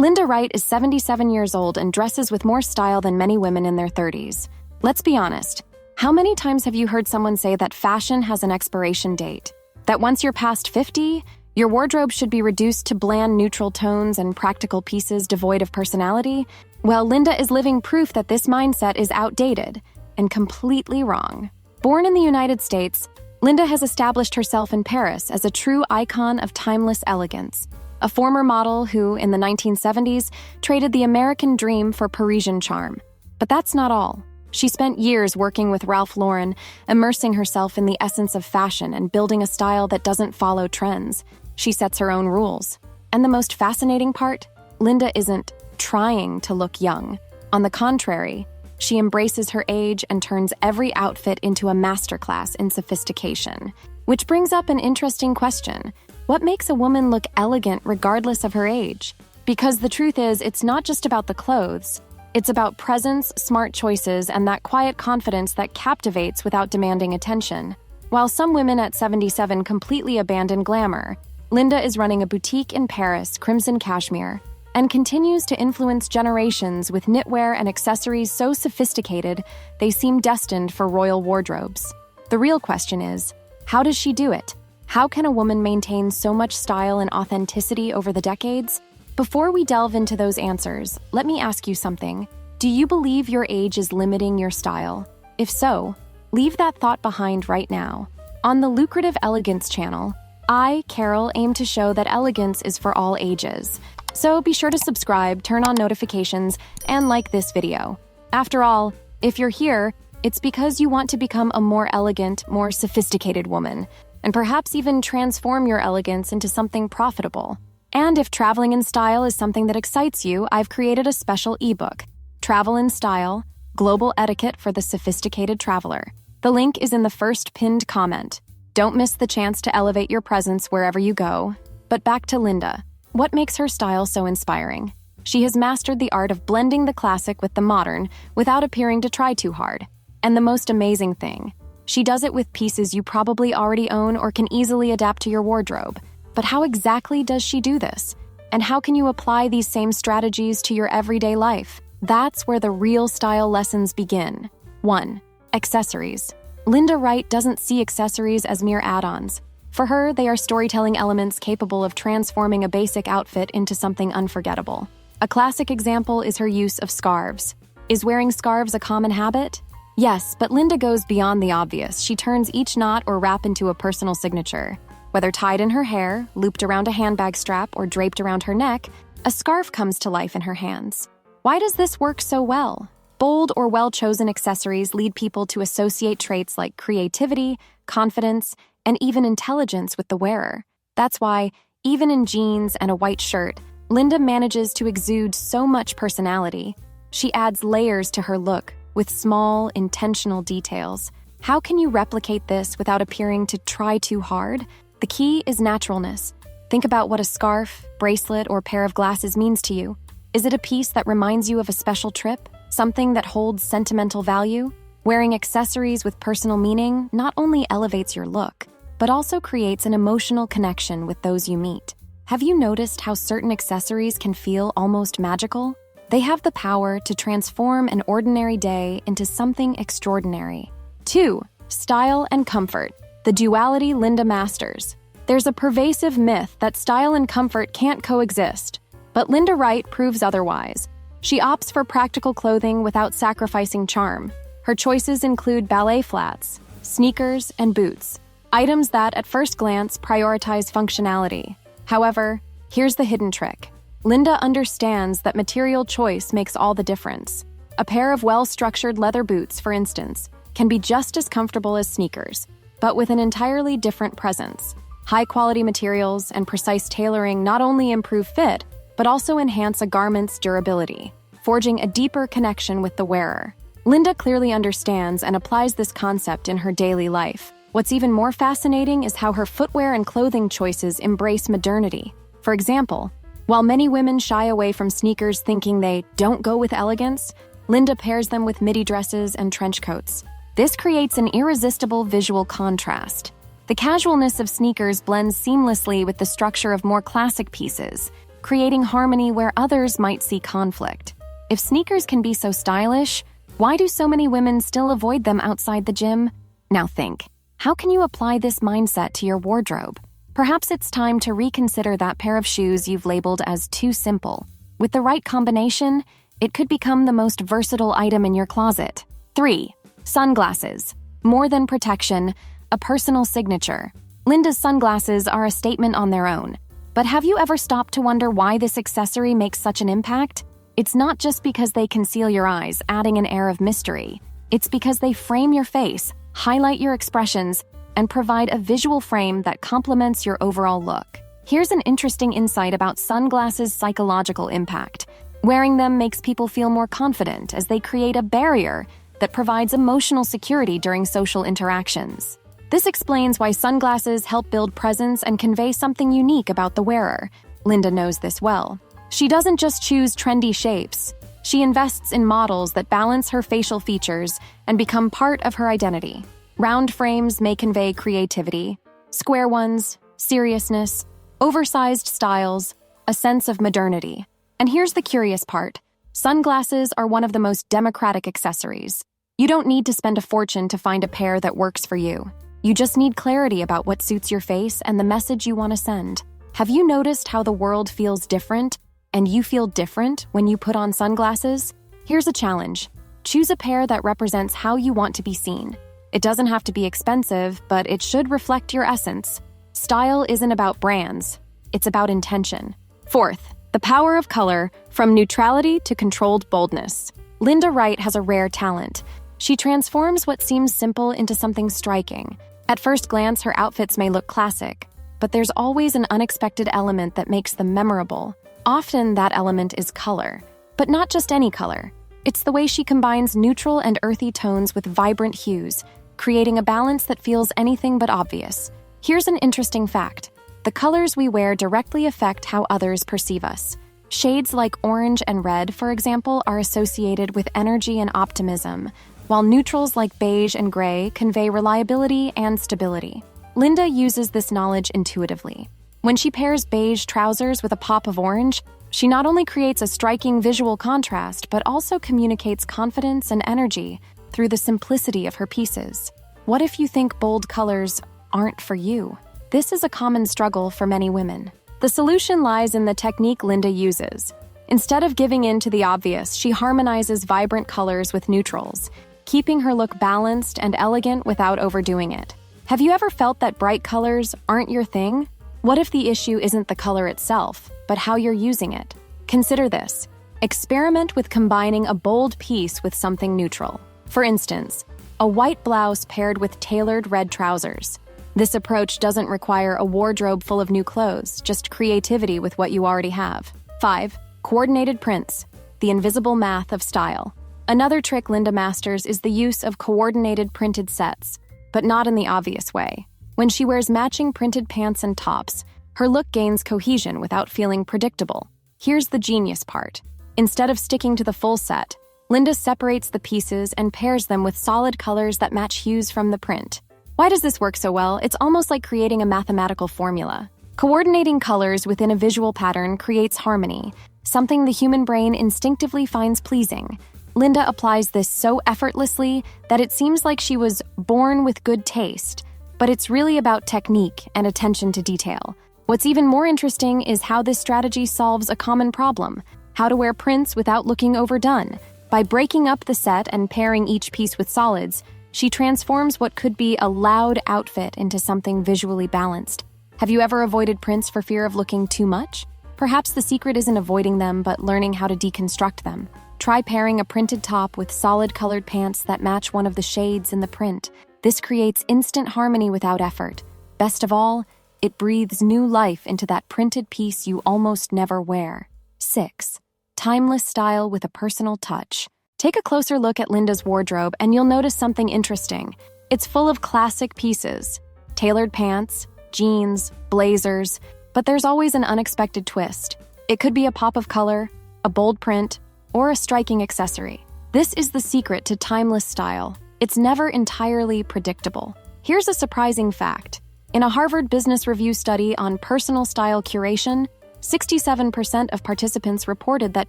Linda Wright is 77 years old and dresses with more style than many women in their 30s. Let's be honest. How many times have you heard someone say that fashion has an expiration date? That once you're past 50, your wardrobe should be reduced to bland neutral tones and practical pieces devoid of personality? Well, Linda is living proof that this mindset is outdated and completely wrong. Born in the United States, Linda has established herself in Paris as a true icon of timeless elegance. A former model who, in the 1970s, traded the American dream for Parisian charm. But that's not all. She spent years working with Ralph Lauren, immersing herself in the essence of fashion and building a style that doesn't follow trends. She sets her own rules. And the most fascinating part? Linda isn't trying to look young. On the contrary, she embraces her age and turns every outfit into a masterclass in sophistication. Which brings up an interesting question. What makes a woman look elegant regardless of her age? Because the truth is, it's not just about the clothes. It's about presence, smart choices, and that quiet confidence that captivates without demanding attention. While some women at 77 completely abandon glamour, Linda is running a boutique in Paris, Crimson Cashmere, and continues to influence generations with knitwear and accessories so sophisticated they seem destined for royal wardrobes. The real question is, how does she do it? How can a woman maintain so much style and authenticity over the decades? Before we delve into those answers, let me ask you something. Do you believe your age is limiting your style? If so, leave that thought behind right now. On the lucrative Elegance channel, I, Carol, aim to show that elegance is for all ages. So be sure to subscribe, turn on notifications, and like this video. After all, if you're here, it's because you want to become a more elegant, more sophisticated woman, and perhaps even transform your elegance into something profitable. And if traveling in style is something that excites you, I've created a special ebook, Travel in Style, Global Etiquette for the Sophisticated Traveler. The link is in the first pinned comment. Don't miss the chance to elevate your presence wherever you go. But back to Linda. What makes her style so inspiring? She has mastered the art of blending the classic with the modern without appearing to try too hard. And the most amazing thing, she does it with pieces you probably already own or can easily adapt to your wardrobe. But how exactly does she do this? And how can you apply these same strategies to your everyday life? That's where the real style lessons begin. 1. Accessories. Linda Wright doesn't see accessories as mere add-ons. For her, they are storytelling elements capable of transforming a basic outfit into something unforgettable. A classic example is her use of scarves. Is wearing scarves a common habit? Yes, but Linda goes beyond the obvious. She turns each knot or wrap into a personal signature. Whether tied in her hair, looped around a handbag strap, or draped around her neck, a scarf comes to life in her hands. Why does this work so well? Bold or well-chosen accessories lead people to associate traits like creativity, confidence, and even intelligence with the wearer. That's why, even in jeans and a white shirt, Linda manages to exude so much personality. She adds layers to her look with small, intentional details. How can you replicate this without appearing to try too hard? The key is naturalness. Think about what a scarf, bracelet, or pair of glasses means to you. Is it a piece that reminds you of a special trip? Something that holds sentimental value? Wearing accessories with personal meaning not only elevates your look, but also creates an emotional connection with those you meet. Have you noticed how certain accessories can feel almost magical? They have the power to transform an ordinary day into something extraordinary. 2. Style and comfort. The duality Linda masters. There's a pervasive myth that style and comfort can't coexist, but Linda Wright proves otherwise. She opts for practical clothing without sacrificing charm. Her choices include ballet flats, sneakers, and boots, items that, at first glance, prioritize functionality. However, here's the hidden trick. Linda understands that material choice makes all the difference. A pair of well-structured leather boots, for instance, can be just as comfortable as sneakers, but with an entirely different presence. High-quality materials and precise tailoring not only improve fit, but also enhance a garment's durability, forging a deeper connection with the wearer. Linda clearly understands and applies this concept in her daily life. What's even more fascinating is how her footwear and clothing choices embrace modernity. For example, while many women shy away from sneakers thinking they don't go with elegance, Linda pairs them with midi dresses and trench coats. This creates an irresistible visual contrast. The casualness of sneakers blends seamlessly with the structure of more classic pieces, creating harmony where others might see conflict. If sneakers can be so stylish, why do so many women still avoid them outside the gym? Now think, how can you apply this mindset to your wardrobe? Perhaps it's time to reconsider that pair of shoes you've labeled as too simple. With the right combination, it could become the most versatile item in your closet. 3. Sunglasses. More than protection, a personal signature. Linda's sunglasses are a statement on their own. But have you ever stopped to wonder why this accessory makes such an impact? It's not just because they conceal your eyes, adding an air of mystery. It's because they frame your face, highlight your expressions, and provide a visual frame that complements your overall look. Here's an interesting insight about sunglasses' psychological impact. Wearing them makes people feel more confident as they create a barrier that provides emotional security during social interactions. This explains why sunglasses help build presence and convey something unique about the wearer. Linda knows this well. She doesn't just choose trendy shapes. She invests in models that balance her facial features and become part of her identity. Round frames may convey creativity, square ones, seriousness, oversized styles, a sense of modernity. And here's the curious part. Sunglasses are one of the most democratic accessories. You don't need to spend a fortune to find a pair that works for you. You just need clarity about what suits your face and the message you want to send. Have you noticed how the world feels different and you feel different when you put on sunglasses? Here's a challenge. Choose a pair that represents how you want to be seen. It doesn't have to be expensive, but it should reflect your essence. Style isn't about brands. It's about intention. 4th, the power of color, from neutrality to controlled boldness. Linda Wright has a rare talent. She transforms what seems simple into something striking. At first glance, her outfits may look classic, but there's always an unexpected element that makes them memorable. Often that element is color, but not just any color. It's the way she combines neutral and earthy tones with vibrant hues, creating a balance that feels anything but obvious. Here's an interesting fact. The colors we wear directly affect how others perceive us. Shades like orange and red, for example, are associated with energy and optimism, while neutrals like beige and gray convey reliability and stability. Linda uses this knowledge intuitively. When she pairs beige trousers with a pop of orange, she not only creates a striking visual contrast, but also communicates confidence and energy through the simplicity of her pieces. What if you think bold colors aren't for you? This is a common struggle for many women. The solution lies in the technique Linda uses. Instead of giving in to the obvious, she harmonizes vibrant colors with neutrals, keeping her look balanced and elegant without overdoing it. Have you ever felt that bright colors aren't your thing? What if the issue isn't the color itself, but how you're using it? Consider this. Experiment with combining a bold piece with something neutral. For instance, a white blouse paired with tailored red trousers. This approach doesn't require a wardrobe full of new clothes, just creativity with what you already have. 5. Coordinated prints, the invisible math of style. Another trick Linda masters is the use of coordinated printed sets, but not in the obvious way. When she wears matching printed pants and tops, her look gains cohesion without feeling predictable. Here's the genius part. Instead of sticking to the full set, Linda separates the pieces and pairs them with solid colors that match hues from the print. Why does this work so well? It's almost like creating a mathematical formula. Coordinating colors within a visual pattern creates harmony, something the human brain instinctively finds pleasing. Linda applies this so effortlessly that it seems like she was born with good taste. But it's really about technique and attention to detail. What's even more interesting is how this strategy solves a common problem: how to wear prints without looking overdone. By breaking up the set and pairing each piece with solids, she transforms what could be a loud outfit into something visually balanced. Have you ever avoided prints for fear of looking too much? Perhaps the secret isn't avoiding them, but learning how to deconstruct them. Try pairing a printed top with solid colored pants that match one of the shades in the print. This creates instant harmony without effort. Best of all, it breathes new life into that printed piece you almost never wear. 6. Timeless style with a personal touch. Take a closer look at Linda's wardrobe and you'll notice something interesting. It's full of classic pieces, tailored pants, jeans, blazers, but there's always an unexpected twist. It could be a pop of color, a bold print, or a striking accessory. This is the secret to timeless style. It's never entirely predictable. Here's a surprising fact. In a Harvard Business Review study on personal style curation, 67% of participants reported that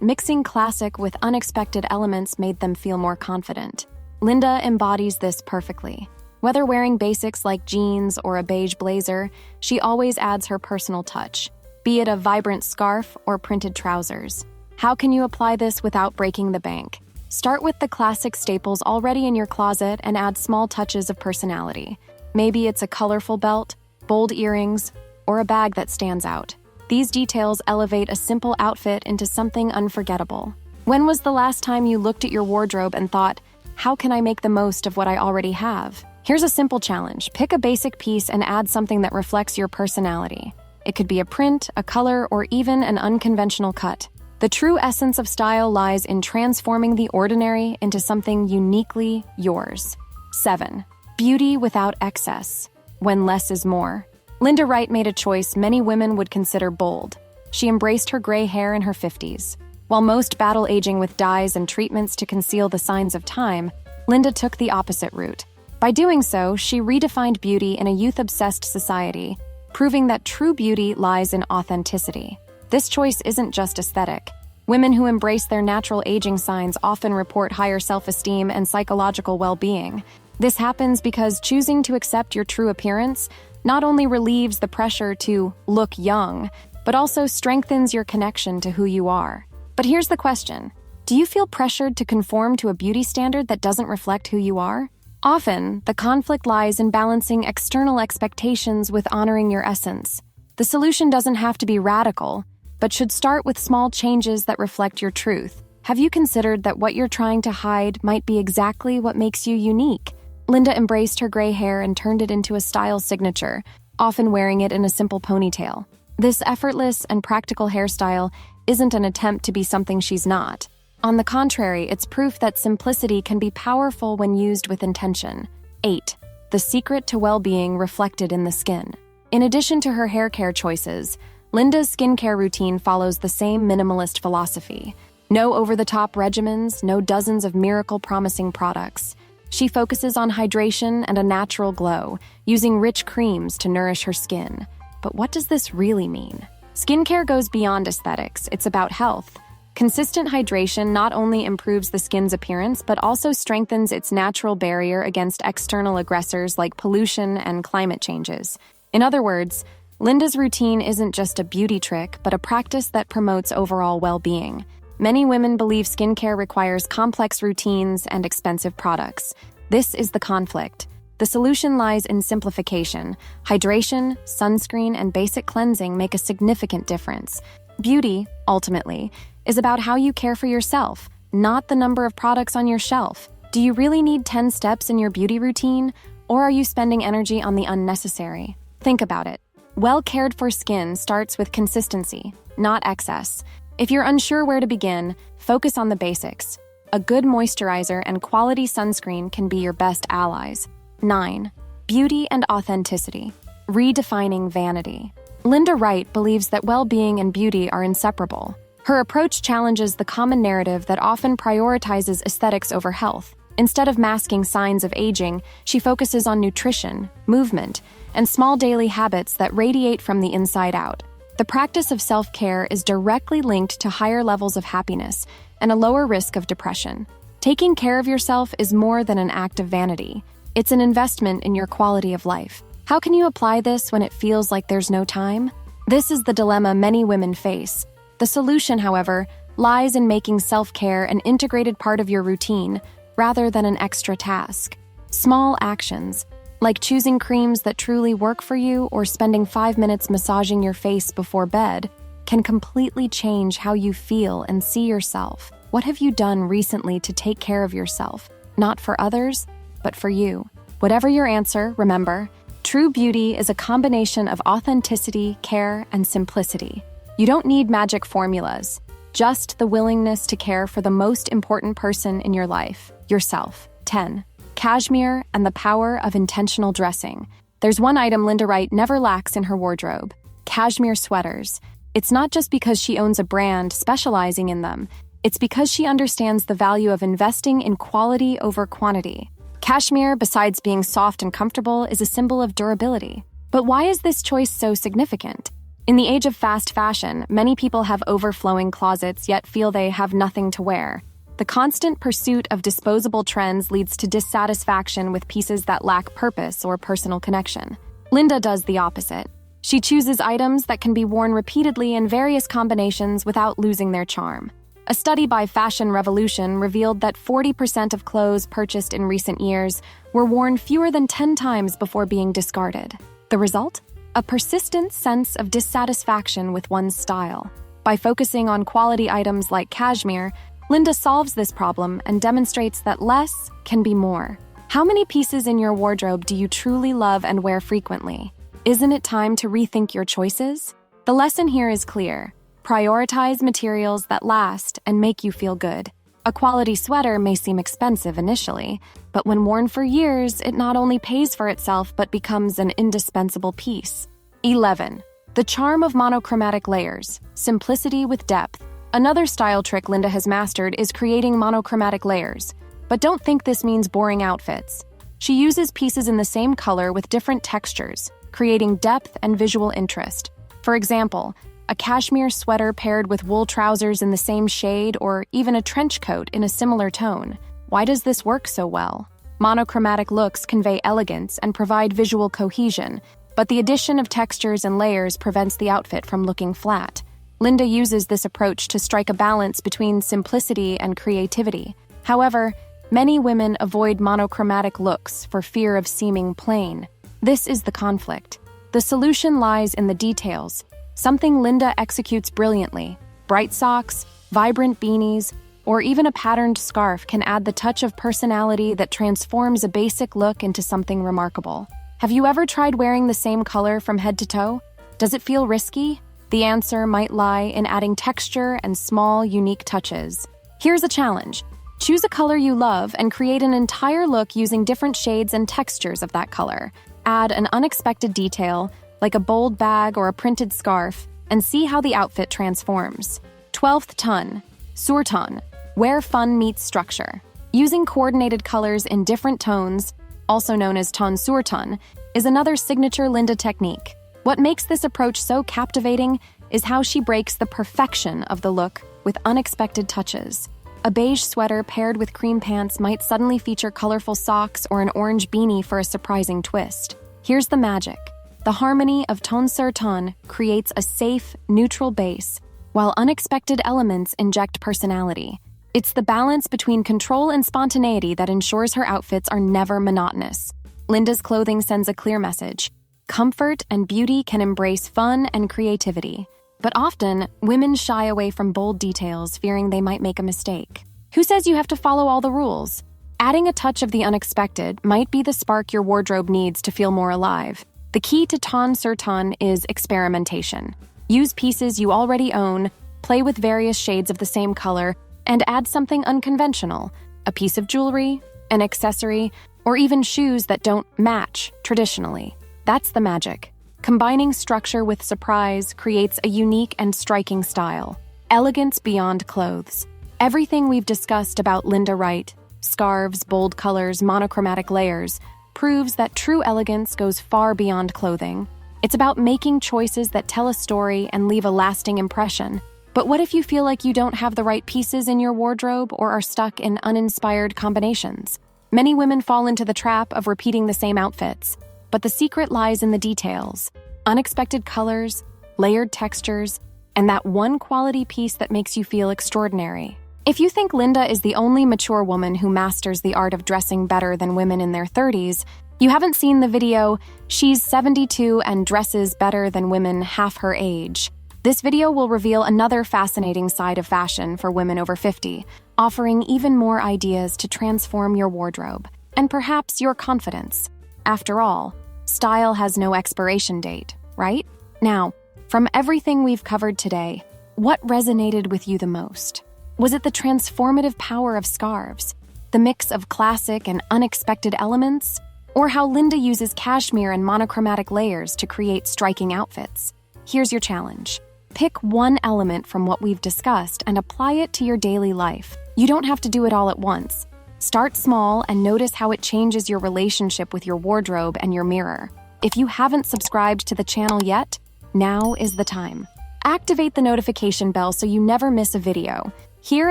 mixing classic with unexpected elements made them feel more confident. Linda embodies this perfectly. Whether wearing basics like jeans or a beige blazer, she always adds her personal touch, be it a vibrant scarf or printed trousers. How can you apply this without breaking the bank? Start with the classic staples already in your closet and add small touches of personality. Maybe it's a colorful belt, bold earrings, or a bag that stands out. These details elevate a simple outfit into something unforgettable. When was the last time you looked at your wardrobe and thought, how can I make the most of what I already have? Here's a simple challenge. Pick a basic piece and add something that reflects your personality. It could be a print, a color, or even an unconventional cut. The true essence of style lies in transforming the ordinary into something uniquely yours. 7. Beauty without excess. When less is more. Linda Wright made a choice many women would consider bold. She embraced her gray hair in her 50s. While most battle aging with dyes and treatments to conceal the signs of time, Linda took the opposite route. By doing so, she redefined beauty in a youth-obsessed society, proving that true beauty lies in authenticity. This choice isn't just aesthetic. Women who embrace their natural aging signs often report higher self-esteem and psychological well-being. This happens because choosing to accept your true appearance not only relieves the pressure to look young, but also strengthens your connection to who you are. But here's the question. Do you feel pressured to conform to a beauty standard that doesn't reflect who you are? Often, the conflict lies in balancing external expectations with honoring your essence. The solution doesn't have to be radical, but should start with small changes that reflect your truth. Have you considered that what you're trying to hide might be exactly what makes you unique? Linda embraced her gray hair and turned it into a style signature, often wearing it in a simple ponytail. This effortless and practical hairstyle isn't an attempt to be something she's not. On the contrary, it's proof that simplicity can be powerful when used with intention. 8. The secret to well-being reflected in the skin. In addition to her hair care choices, Linda's skincare routine follows the same minimalist philosophy. No over-the-top regimens, no dozens of miracle-promising products. She focuses on hydration and a natural glow, using rich creams to nourish her skin. But what does this really mean? Skincare goes beyond aesthetics. It's about health. Consistent hydration not only improves the skin's appearance, but also strengthens its natural barrier against external aggressors like pollution and climate changes. In other words, Linda's routine isn't just a beauty trick, but a practice that promotes overall well-being. Many women believe skincare requires complex routines and expensive products. This is the conflict. The solution lies in simplification. Hydration, sunscreen, and basic cleansing make a significant difference. Beauty, ultimately, is about how you care for yourself, not the number of products on your shelf. Do you really need 10 steps in your beauty routine, or are you spending energy on the unnecessary? Think about it. Well-cared-for skin starts with consistency, not excess. If you're unsure where to begin, focus on the basics. A good moisturizer and quality sunscreen can be your best allies. 9. Beauty and authenticity. Redefining vanity. Linda Wright believes that well-being and beauty are inseparable. Her approach challenges the common narrative that often prioritizes aesthetics over health. Instead of masking signs of aging, she focuses on nutrition, movement, and small daily habits that radiate from the inside out. The practice of self-care is directly linked to higher levels of happiness and a lower risk of depression. Taking care of yourself is more than an act of vanity. It's an investment in your quality of life. How can you apply this when it feels like there's no time? This is the dilemma many women face. The solution, however, lies in making self-care an integrated part of your routine rather than an extra task. Small actions, like choosing creams that truly work for you or spending 5 minutes massaging your face before bed, can completely change how you feel and see yourself. What have you done recently to take care of yourself? Not for others, but for you. Whatever your answer, remember, true beauty is a combination of authenticity, care, and simplicity. You don't need magic formulas, just the willingness to care for the most important person in your life, yourself. 10. Cashmere and the power of intentional dressing. There's one item Linda Wright never lacks in her wardrobe: cashmere sweaters. It's not just because she owns a brand specializing in them. It's because she understands the value of investing in quality over quantity. Cashmere, besides being soft and comfortable, is a symbol of durability. But why is this choice so significant? In the age of fast fashion, many people have overflowing closets yet feel they have nothing to wear. The constant pursuit of disposable trends leads to dissatisfaction with pieces that lack purpose or personal connection. Linda does the opposite. She chooses items that can be worn repeatedly in various combinations without losing their charm. A study by Fashion Revolution revealed that 40% of clothes purchased in recent years were worn fewer than 10 times before being discarded. The result? A persistent sense of dissatisfaction with one's style. By focusing on quality items like cashmere, Linda solves this problem and demonstrates that less can be more. How many pieces in your wardrobe do you truly love and wear frequently? Isn't it time to rethink your choices? The lesson here is clear. Prioritize materials that last and make you feel good. A quality sweater may seem expensive initially, but when worn for years, it not only pays for itself but becomes an indispensable piece. 11. The charm of monochromatic layers. Simplicity with depth. Another style trick Linda has mastered is creating monochromatic layers. But don't think this means boring outfits. She uses pieces in the same color with different textures, creating depth and visual interest. For example, a cashmere sweater paired with wool trousers in the same shade or even a trench coat in a similar tone. Why does this work so well? Monochromatic looks convey elegance and provide visual cohesion, but the addition of textures and layers prevents the outfit from looking flat. Linda uses this approach to strike a balance between simplicity and creativity. However, many women avoid monochromatic looks for fear of seeming plain. This is the conflict. The solution lies in the details, something Linda executes brilliantly. Bright socks, vibrant beanies, or even a patterned scarf can add the touch of personality that transforms a basic look into something remarkable. Have you ever tried wearing the same color from head to toe? Does it feel risky? The answer might lie in adding texture and small, unique touches. Here's a challenge. Choose a color you love and create an entire look using different shades and textures of that color. Add an unexpected detail, like a bold bag or a printed scarf, and see how the outfit transforms. 12th ton, surton, where fun meets structure. Using coordinated colors in different tones, also known as ton sur ton, is another signature Linda technique. What makes this approach so captivating is how she breaks the perfection of the look with unexpected touches. A beige sweater paired with cream pants might suddenly feature colorful socks or an orange beanie for a surprising twist. Here's the magic. The harmony of ton sur ton creates a safe, neutral base, while unexpected elements inject personality. It's the balance between control and spontaneity that ensures her outfits are never monotonous. Linda's clothing sends a clear message. Comfort and beauty can embrace fun and creativity. But often, women shy away from bold details, fearing they might make a mistake. Who says you have to follow all the rules? Adding a touch of the unexpected might be the spark your wardrobe needs to feel more alive. The key to ton sur ton is experimentation. Use pieces you already own, play with various shades of the same color, and add something unconventional, a piece of jewelry, an accessory, or even shoes that don't match traditionally. That's the magic. Combining structure with surprise creates a unique and striking style. Elegance beyond clothes. Everything we've discussed about Linda Wright, scarves, bold colors, monochromatic layers, proves that true elegance goes far beyond clothing. It's about making choices that tell a story and leave a lasting impression. But what if you feel like you don't have the right pieces in your wardrobe or are stuck in uninspired combinations? Many women fall into the trap of repeating the same outfits. But the secret lies in the details. Unexpected colors, layered textures, and that one quality piece that makes you feel extraordinary. If you think Linda is the only mature woman who masters the art of dressing better than women in their 30s, you haven't seen the video, She's 72 and Dresses Better Than Women Half Her Age. This video will reveal another fascinating side of fashion for women over 50, offering even more ideas to transform your wardrobe, and perhaps your confidence. After all, style has no expiration date, right? Now, from everything we've covered today, what resonated with you the most? Was it the transformative power of scarves, the mix of classic and unexpected elements, or how Linda uses cashmere and monochromatic layers to create striking outfits? Here's your challenge. Pick one element from what we've discussed and apply it to your daily life. You don't have to do it all at once. Start small and notice how it changes your relationship with your wardrobe and your mirror. If you haven't subscribed to the channel yet, Now is the time. Activate the notification bell so you never miss a video. Here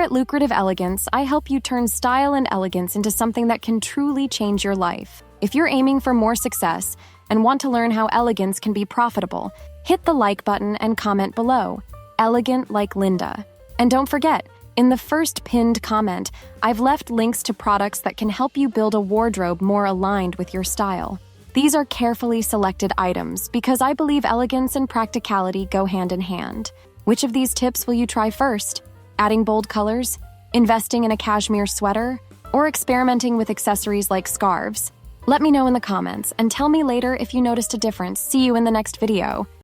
at Lucrative Elegance, I help you turn style and elegance into something that can truly change your life. If you're aiming for more success and want to learn how elegance can be profitable, hit the like button and comment below. Elegant like Linda. And don't forget, in the first pinned comment, I've left links to products that can help you build a wardrobe more aligned with your style. These are carefully selected items because I believe elegance and practicality go hand in hand. Which of these tips will you try first? Adding bold colors, investing in a cashmere sweater, or experimenting with accessories like scarves? Let me know in the comments and tell me later if you noticed a difference. See you in the next video.